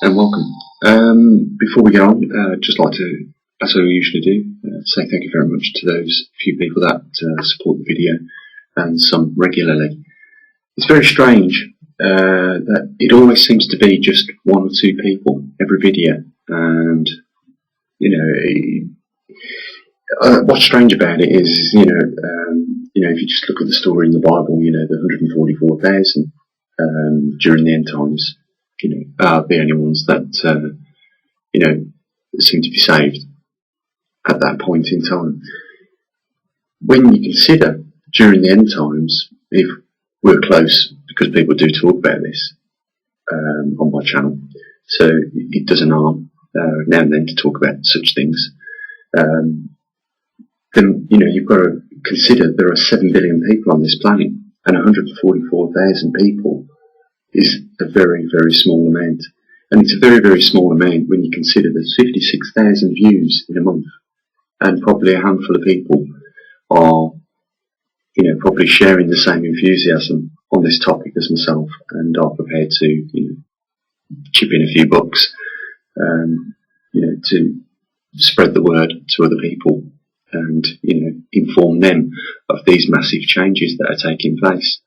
And welcome. Before we go on, I'd just like to, as I usually do, say thank you very much to those few people that support the video and some regularly. It's very strange that it always seems to be just one or two people every video, and what's strange about it is, if you just look at the story in the Bible, the 144,000 during the end times, are the only ones that seem to be saved at that point in time. When you consider during the end times, if we're close, because people do talk about this on my channel, so it doesn't harm now and then to talk about such things. Then you've got to consider there are 7 billion people on this planet, and 144,000 people is a very, very small amount. And it's a very, very small amount when you consider there's 56,000 views in a month, and probably a handful of people are, probably sharing the same enthusiasm on this topic as myself, and are prepared to, chip in a few bucks, to spread the word to other people, and inform them of these massive changes that are taking place.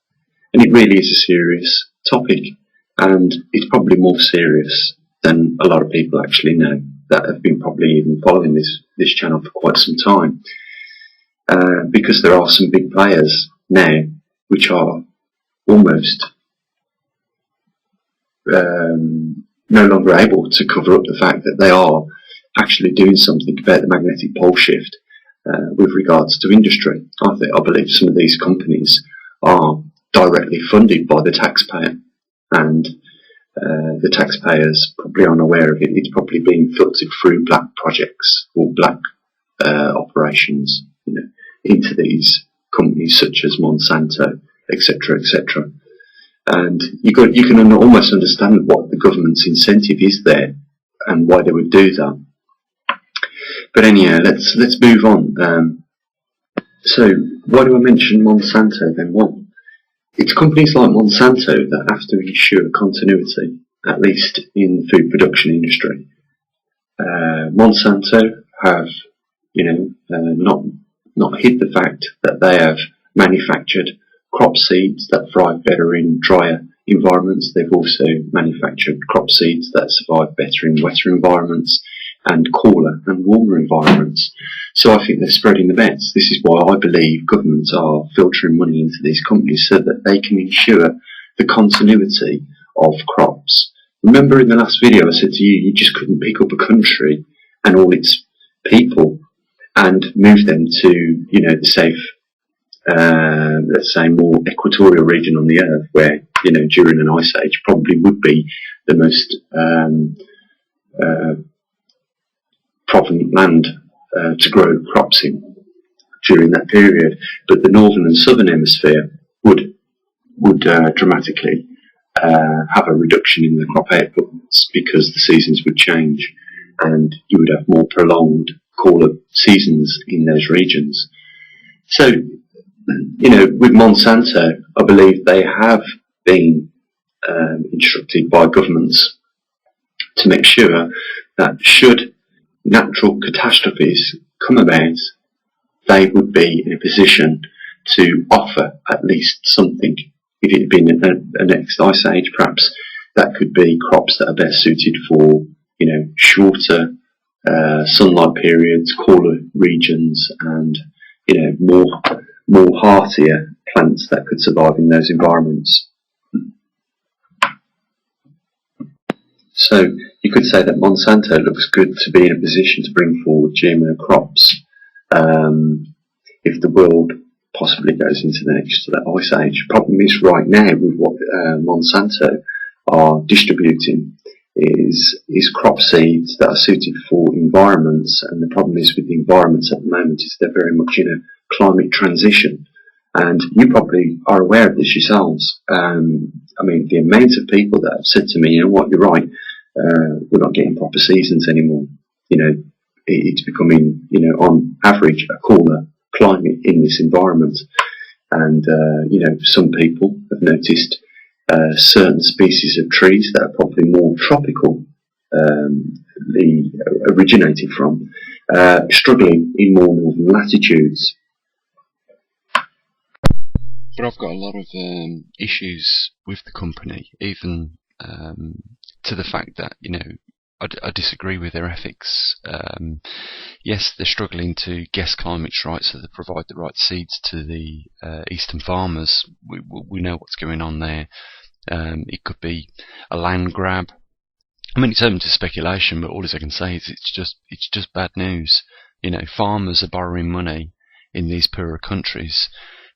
And it really is a serious topic, and it's probably more serious than a lot of people actually know that have been probably even following this channel for quite some time, because there are some big players now which are almost no longer able to cover up the fact that they are actually doing something about the magnetic pole shift with regards to industry. I believe some of these companies are directly funded by the taxpayer, and the taxpayers probably aren't aware of it. It's probably being filtered through black projects or black operations, into these companies such as Monsanto, etc., etc. And you can almost understand what the government's incentive is there and why they would do that. But anyhow, let's move on. So why do I mention Monsanto then? Well, it's companies like Monsanto that have to ensure continuity, at least in the food production industry. Monsanto have, not hid the fact that they have manufactured crop seeds that thrive better in drier environments. They've also manufactured crop seeds that survive better in wetter environments and cooler and warmer environments. So I think they're spreading the bets. This is why I believe governments are filtering money into these companies so that they can ensure the continuity of crops. Remember in the last video I said to you, you just couldn't pick up a country and all its people and move them to, the safe, let's say more equatorial region on the earth where, during an ice age probably would be the most provident land to grow crops in during that period. But the northern and southern hemisphere would dramatically have a reduction in the crop outputs because the seasons would change and you would have more prolonged cooler seasons in those regions. So, with Monsanto, I believe they have been instructed by governments to make sure that should natural catastrophes come about, they would be in a position to offer at least something. If it had been a next ice age, perhaps that could be crops that are best suited for, shorter sunlight periods, cooler regions, and more heartier plants that could survive in those environments. So you could say that Monsanto looks good to be in a position to bring forward GMO crops if the world possibly goes into the next ice age. Problem is right now with what Monsanto are distributing is crop seeds that are suited for environments, and the problem is with the environments at the moment is they're very much in a climate transition, and you probably are aware of this yourselves. The amount of people that have said to me, you're right, we're not getting proper seasons anymore. It's becoming, on average, a cooler climate in this environment. And, some people have noticed certain species of trees that are probably more tropical originated from, struggling in more northern latitudes. But I've got a lot of issues with the company, even to the fact that, I disagree with their ethics. Yes, they're struggling to guess climates right, so they provide the right seeds to the eastern farmers. We know what's going on there. It could be a land grab. I mean, it's open to speculation, but all I can say is it's just bad news. Farmers are borrowing money in these poorer countries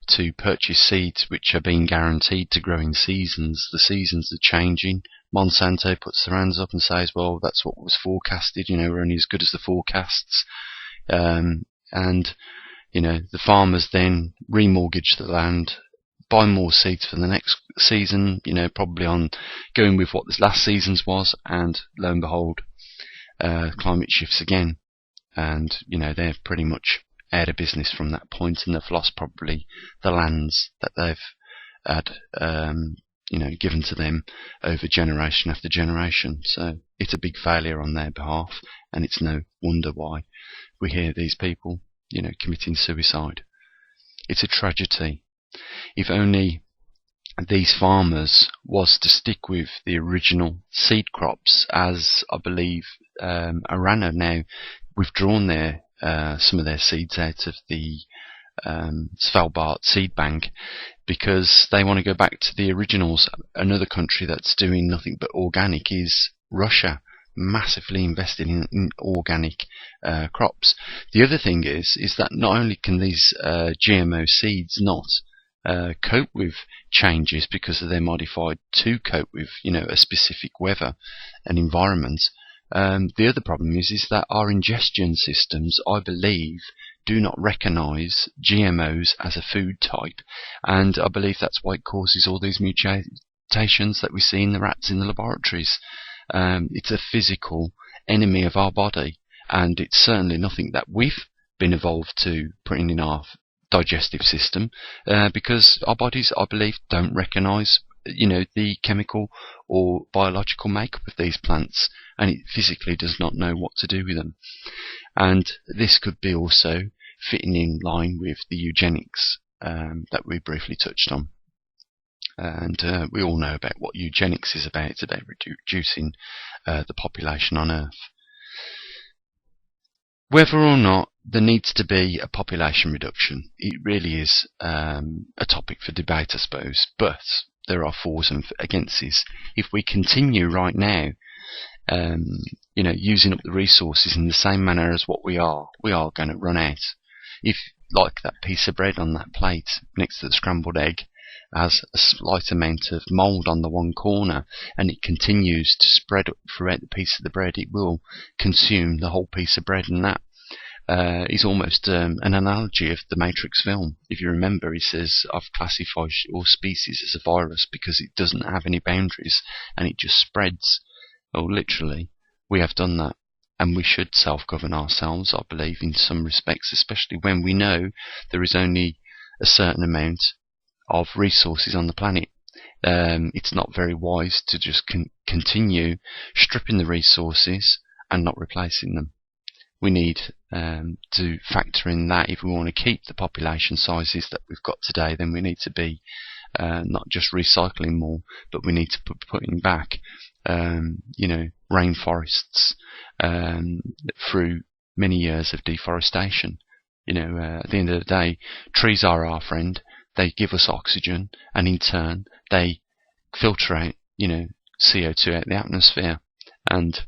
to purchase seeds which are being guaranteed to grow in seasons. The seasons are changing. Monsanto puts their hands up and says, well, that's what was forecasted, we're only as good as the forecasts. And the farmers then remortgage the land, buy more seeds for the next season, probably on going with what this last season's was, and lo and behold, climate shifts again. And, they're pretty much out of business from that point, and they've lost probably the lands that they've had, given to them over generation after generation. So it's a big failure on their behalf, and it's no wonder why we hear these people, committing suicide. It's a tragedy. If only these farmers was to stick with the original seed crops, as I believe Iran have now withdrawn their some of their seeds out of the Svalbard seed bank, because they want to go back to the originals. Another country that's doing nothing but organic is Russia, massively invested in organic crops. The other thing is that not only can these GMO seeds not cope with changes because they're modified to cope with a specific weather and environment. The other problem is that our ingestion systems, I believe, do not recognise GMOs as a food type, and I believe that's why it causes all these mutations that we see in the rats in the laboratories. It's a physical enemy of our body, and it's certainly nothing that we've been evolved to put in our digestive system, because our bodies, I believe, don't recognise the chemical or biological makeup of these plants, and it physically does not know what to do with them. And this could be also fitting in line with the eugenics that we briefly touched on. And we all know about what eugenics is about. It's about reducing the population on Earth. Whether or not there needs to be a population reduction, it really is a topic for debate, I suppose, but there are fors and againsts. If we continue right now, using up the resources in the same manner as what we are going to run out. If, like that piece of bread on that plate next to the scrambled egg, has a slight amount of mould on the one corner, and it continues to spread up throughout the piece of the bread, it will consume the whole piece of bread, and that is almost an analogy of the Matrix film. If you remember, he says, I've classified all species as a virus because it doesn't have any boundaries and it just spreads. Oh, literally, we have done that, and we should self-govern ourselves, I believe, in some respects, especially when we know there is only a certain amount of resources on the planet. It's not very wise to just continue stripping the resources and not replacing them. We need to factor in that if we want to keep the population sizes that we've got today, then we need to be not just recycling more, but we need to putting back rainforests through many years of deforestation. At the end of the day, trees are our friend. They give us oxygen, and in turn, they filter out, CO2 out the atmosphere. And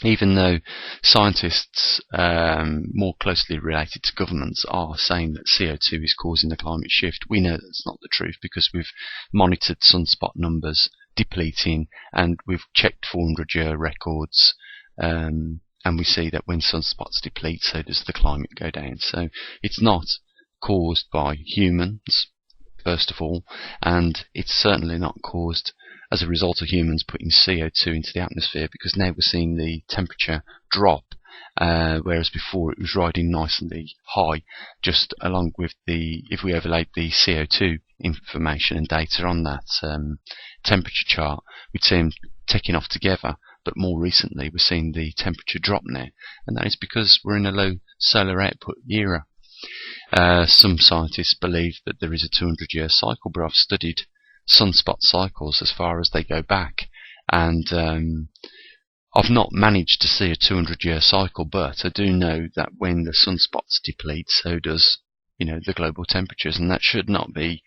even though scientists more closely related to governments are saying that CO2 is causing the climate shift, we know that's not the truth, because we've monitored sunspot numbers depleting, and we've checked 400-year records, and we see that when sunspots deplete, so does the climate go down. So it's not caused by humans, first of all, and it's certainly not caused as a result of humans putting CO2 into the atmosphere, because now we're seeing the temperature drop, whereas before it was riding nicely high, just along with if we overlaid the CO2 information and data on that temperature chart, we'd see them ticking off together, but more recently we're seeing the temperature drop now, and that is because we're in a low solar output era. Some scientists believe that there is a 200-year cycle, but I've studied sunspot cycles as far as they go back, and I've not managed to see a 200-year cycle, but I do know that when the sunspots deplete, so does the global temperatures, and that should not be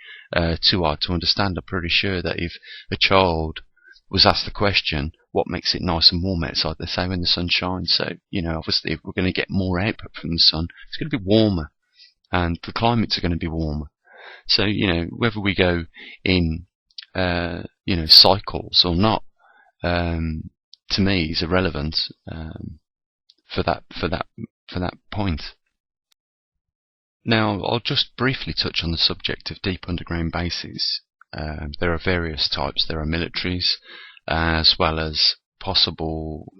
too hard to understand. I'm pretty sure that if a child was asked the question, what makes it nice and warm outside, they say when the sun shines. So, obviously if we're going to get more output from the sun, it's going to be warmer, and the climates are going to be warmer. So, whether we go in, cycles or not, to me is irrelevant for that point. Now, I'll just briefly touch on the subject of deep underground bases. There are various types. There are militaries, as well as possible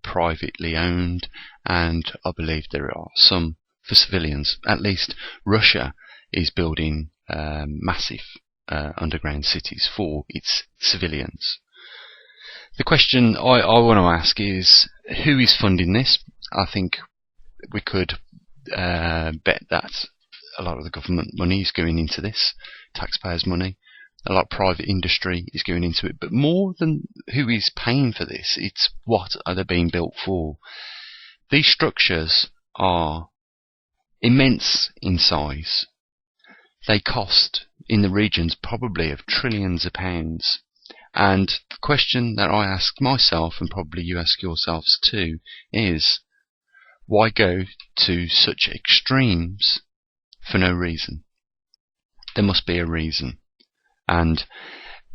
privately owned, and I believe there are some for civilians. At least Russia is building massive underground cities for its civilians. The question I want to ask is, who is funding this? I think we could bet that a lot of the government money is going into this, taxpayers' money. A lot of private industry is going into it, but more than who is paying for this, it's what are they being built for. These structures are immense in size. They cost in the regions probably of trillions of pounds. And the question that I ask myself, and probably you ask yourselves too, is why go to such extremes for no reason? There must be a reason. And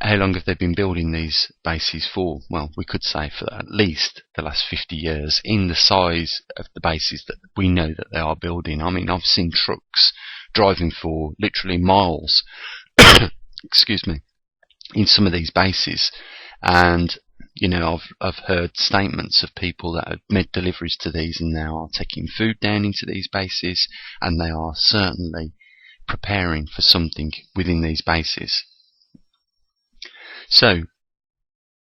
how long have they been building these bases for? Well, we could say for at least the last 50 years, in the size of the bases that we know that they are building. I mean, I've seen trucks driving for literally miles excuse me, in some of these bases, and I've heard statements of people that have made deliveries to these and now are taking food down into these bases, and they are certainly preparing for something within these bases. So,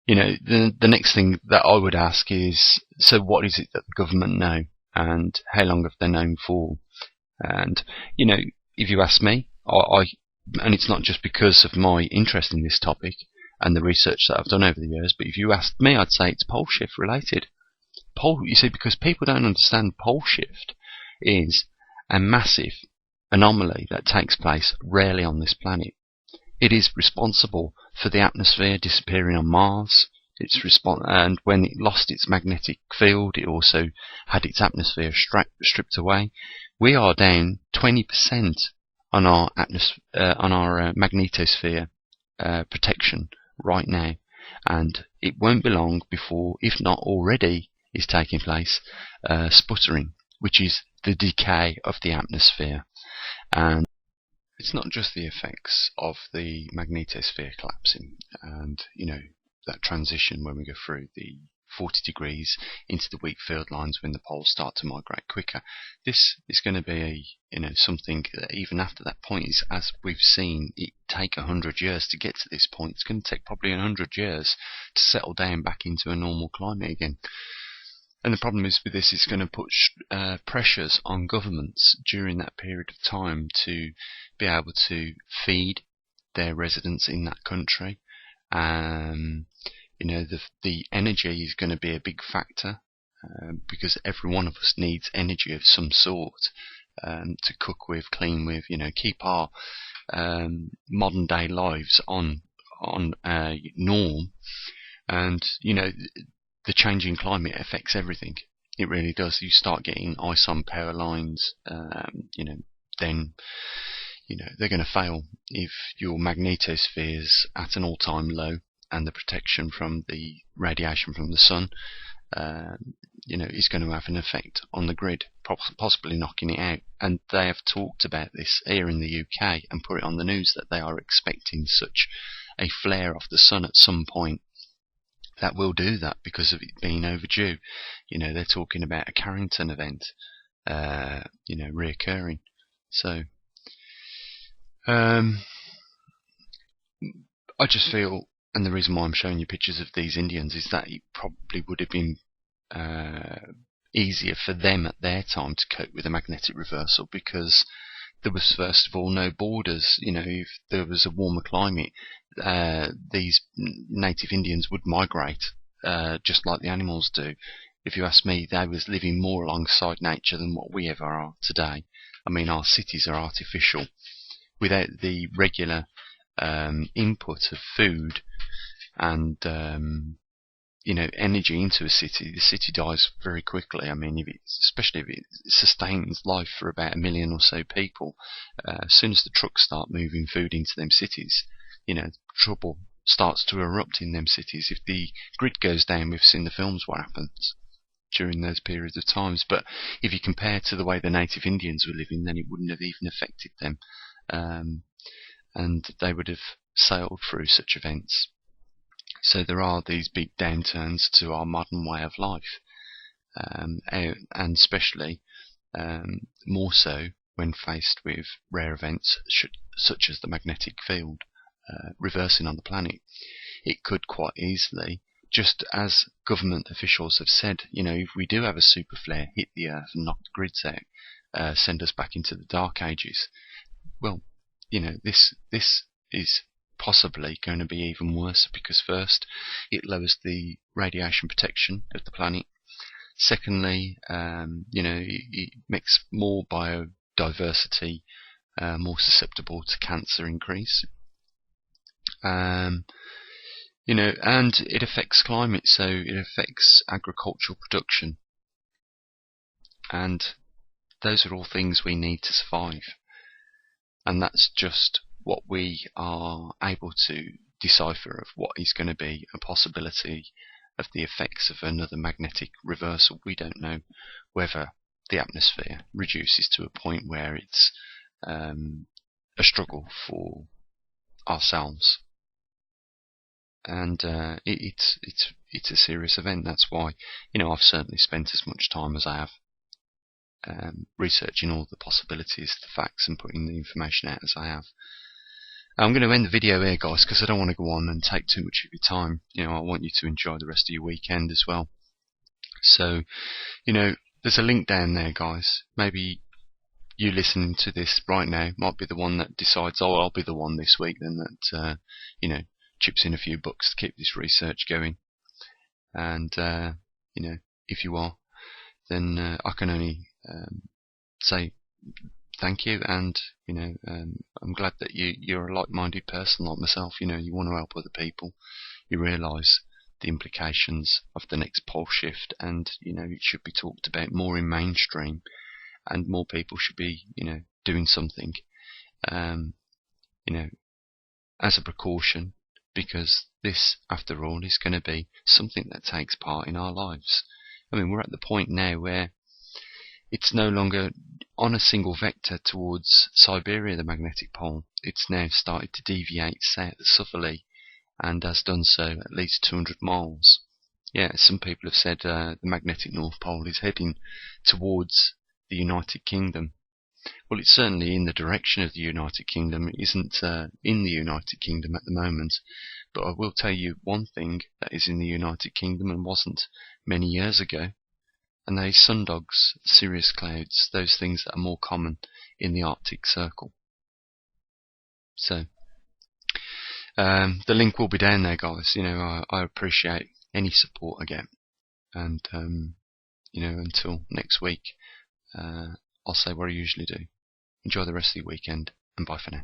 the next thing that I would ask is, so what is it that the government know, and how long have they known for? And, if you ask me, and it's not just because of my interest in this topic and the research that I've done over the years, but if you asked me, I'd say it's pole shift related. You see, because people don't understand, pole shift is a massive anomaly that takes place rarely on this planet. It is responsible for the atmosphere disappearing on Mars. And when it lost its magnetic field, it also had its atmosphere stripped away. We are down 20% on our magnetosphere protection right now, and it won't be long before, if not already is taking place, sputtering, which is the decay of the atmosphere. And it's not just the effects of the magnetosphere collapsing and that transition when we go through the 40 degrees into the wheat field lines when the poles start to migrate quicker. This is going to be something that even after that point, is, as we've seen it take 100 years to get to this point, it's going to take probably 100 years to settle down back into a normal climate again. And the problem is with this, it's going to put pressures on governments during that period of time to be able to feed their residents in that country. The energy is going to be a big factor, because every one of us needs energy of some sort to cook with, clean with, keep our modern day lives on norm. And the changing climate affects everything. It really does. You start getting ice on power lines, then they're going to fail if your magnetosphere's at an all-time low, and the protection from the radiation from the sun, is going to have an effect on the grid, possibly knocking it out. And they have talked about this here in the UK and put it on the news that they are expecting such a flare of the sun at some point that will do that because of it being overdue. They're talking about a Carrington event, reoccurring. So, I just feel And the reason why I'm showing you pictures of these Indians is that it probably would have been easier for them at their time to cope with a magnetic reversal, because there was, first of all, no borders. If there was a warmer climate, these native Indians would migrate just like the animals do. If you ask me, they was living more alongside nature than what we ever are today. I mean, our cities are artificial. Without the regular input of food and energy into a city, the city dies very quickly. I mean, especially if it sustains life for about 1 million or so people, as soon as the trucks start moving food into them cities, trouble starts to erupt in them cities. If the grid goes down, we've seen the films what happens during those periods of times. But if you compare to the way the native Indians were living, then it wouldn't have even affected them, and they would have sailed through such events. So there are these big downturns to our modern way of life, and especially more so when faced with rare events such as the magnetic field reversing on the planet. It could quite easily, just as government officials have said, if we do have a super flare hit the Earth and knock the grids out, send us back into the Dark Ages. Well, this is possibly going to be even worse, because first, it lowers the radiation protection of the planet. Secondly, it makes more biodiversity more susceptible to cancer increase. And it affects climate, so it affects agricultural production. And those are all things we need to survive. And that's just what we are able to decipher of what is going to be a possibility of the effects of another magnetic reversal. We don't know whether the atmosphere reduces to a point where it's a struggle for ourselves, and it's a serious event. That's why I've certainly spent as much time as I have researching all the possibilities, the facts, and putting the information out as I have. I'm going to end the video here, guys, because I don't want to go on and take too much of your time. I want you to enjoy the rest of your weekend as well. So, there's a link down there, guys. Maybe you listening to this right now might be the one that decides, I'll be the one this week then that, chips in a few bucks to keep this research going. And, if you are, then I can only say thank you, and I'm glad that you're a like-minded person like myself. You want to help other people. You realise the implications of the next pole shift, and it should be talked about more in mainstream, and more people should be doing something as a precaution, because this, after all, is going to be something that takes part in our lives. I mean, we're at the point now where it's no longer on a single vector towards Siberia, the magnetic pole. It's now started to deviate southerly, and has done so at least 200 miles. Yeah, some people have said the magnetic North Pole is heading towards the United Kingdom. Well, it's certainly in the direction of the United Kingdom. It isn't in the United Kingdom at the moment. But I will tell you one thing that is in the United Kingdom and wasn't many years ago, and they are sundogs, cirrus clouds, those things that are more common in the Arctic Circle. So, the link will be down there, guys. I appreciate any support I get. And, until next week, I'll say what I usually do. Enjoy the rest of your weekend, and bye for now.